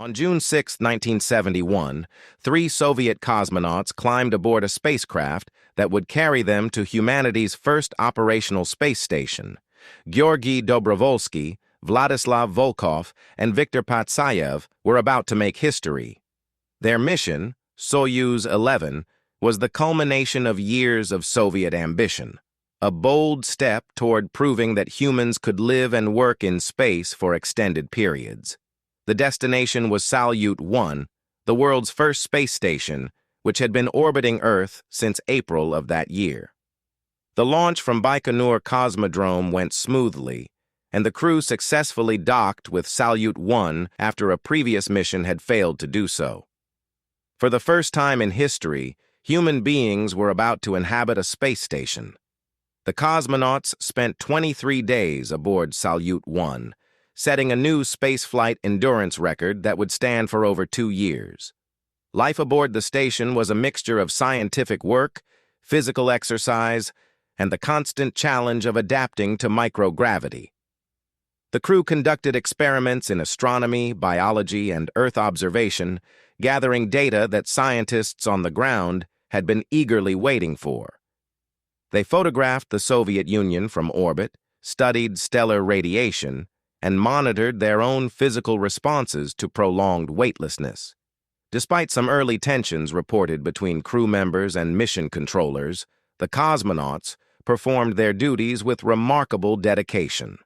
On June 6, 1971, three Soviet cosmonauts climbed aboard a spacecraft that would carry them to humanity's first operational space station. Georgy Dobrovolsky, Vladislav Volkov, and Viktor Patsayev were about to make history. Their mission, Soyuz 11, was the culmination of years of Soviet ambition, a bold step toward proving that humans could live and work in space for extended periods. The destination was Salyut 1, the world's first space station, which had been orbiting Earth since April of that year. The launch from Baikonur Cosmodrome went smoothly, and the crew successfully docked with Salyut 1 after a previous mission had failed to do so. For the first time in history, human beings were about to inhabit a space station. The cosmonauts spent 23 days aboard Salyut 1, setting a new spaceflight endurance record that would stand for over 2 years. Life aboard the station was a mixture of scientific work, physical exercise, and the constant challenge of adapting to microgravity. The crew conducted experiments in astronomy, biology, and Earth observation, gathering data that scientists on the ground had been eagerly waiting for. They photographed the Soviet Union from orbit, studied stellar radiation, and monitored their own physical responses to prolonged weightlessness. Despite some early tensions reported between crew members and mission controllers, the cosmonauts performed their duties with remarkable dedication.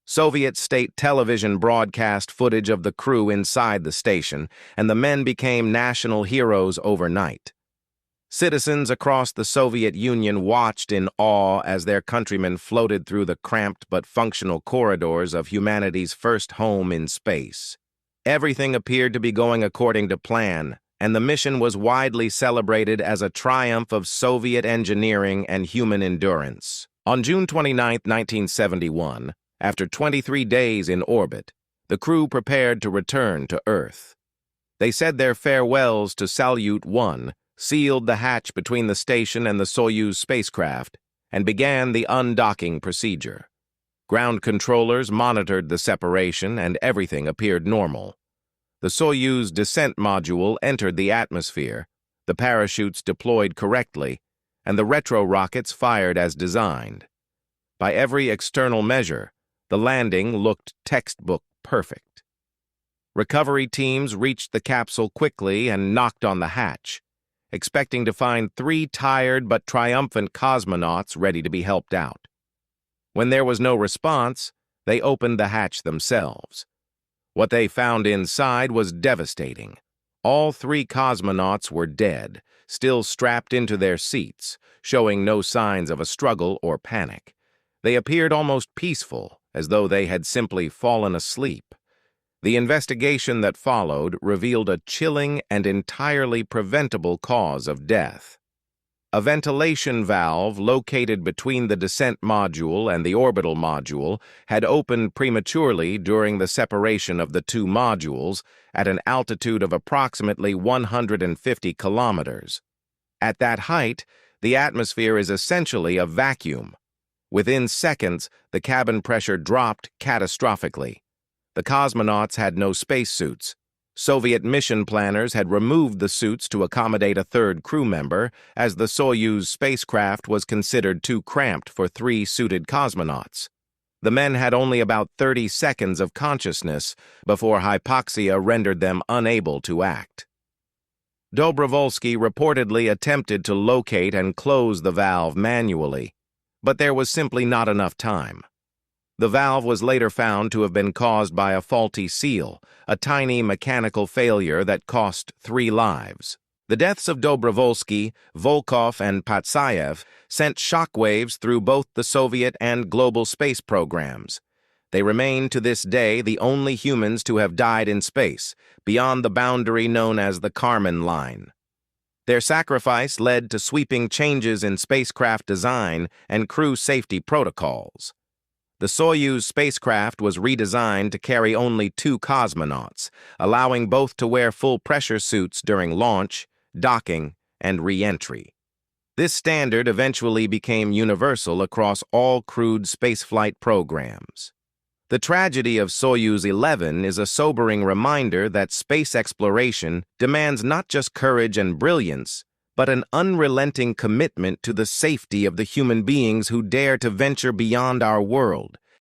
Soviet state television broadcast footage of the crew inside the station, and the men became national heroes overnight. Citizens across the Soviet Union watched in awe as their countrymen floated through the cramped but functional corridors of humanity's first home in space. Everything appeared to be going according to plan, and the mission was widely celebrated as a triumph of Soviet engineering and human endurance. On June 29, 1971, after 23 days in orbit, the crew prepared to return to Earth. They said their farewells to Salyut 1, sealed the hatch between the station and the Soyuz spacecraft, and began the undocking procedure. Ground controllers monitored the separation, and everything appeared normal. The Soyuz descent module entered the atmosphere, the parachutes deployed correctly, and the retro rockets fired as designed. By every external measure, the landing looked textbook perfect. Recovery teams reached the capsule quickly and knocked on the hatch, expecting to find 3 tired but triumphant cosmonauts ready to be helped out. When there was no response, they opened the hatch themselves. What they found inside was devastating. All 3 cosmonauts were dead, still strapped into their seats, showing no signs of a struggle or panic. They appeared almost peaceful, as though they had simply fallen asleep. The investigation that followed revealed a chilling and entirely preventable cause of death. A ventilation valve located between the descent module and the orbital module had opened prematurely during the separation of the 2 modules at an altitude of approximately 150 kilometers. At that height, the atmosphere is essentially a vacuum. Within seconds, the cabin pressure dropped catastrophically. The cosmonauts had no spacesuits. Soviet mission planners had removed the suits to accommodate a 3rd crew member, as the Soyuz spacecraft was considered too cramped for 3 suited cosmonauts. The men had only about 30 seconds of consciousness before hypoxia rendered them unable to act. Dobrovolsky reportedly attempted to locate and close the valve manually, but there was simply not enough time. The valve was later found to have been caused by a faulty seal, a tiny mechanical failure that cost 3 lives. The deaths of Dobrovolsky, Volkov, and Patsayev sent shockwaves through both the Soviet and global space programs. They remain to this day the only humans to have died in space, beyond the boundary known as the Kármán line. Their sacrifice led to sweeping changes in spacecraft design and crew safety protocols. The Soyuz spacecraft was redesigned to carry only 2 cosmonauts, allowing both to wear full pressure suits during launch, docking, and re-entry. This standard eventually became universal across all crewed spaceflight programs. The tragedy of Soyuz 11 is a sobering reminder that space exploration demands not just courage and brilliance, but an unrelenting commitment to the safety of the human beings who dare to venture beyond our world.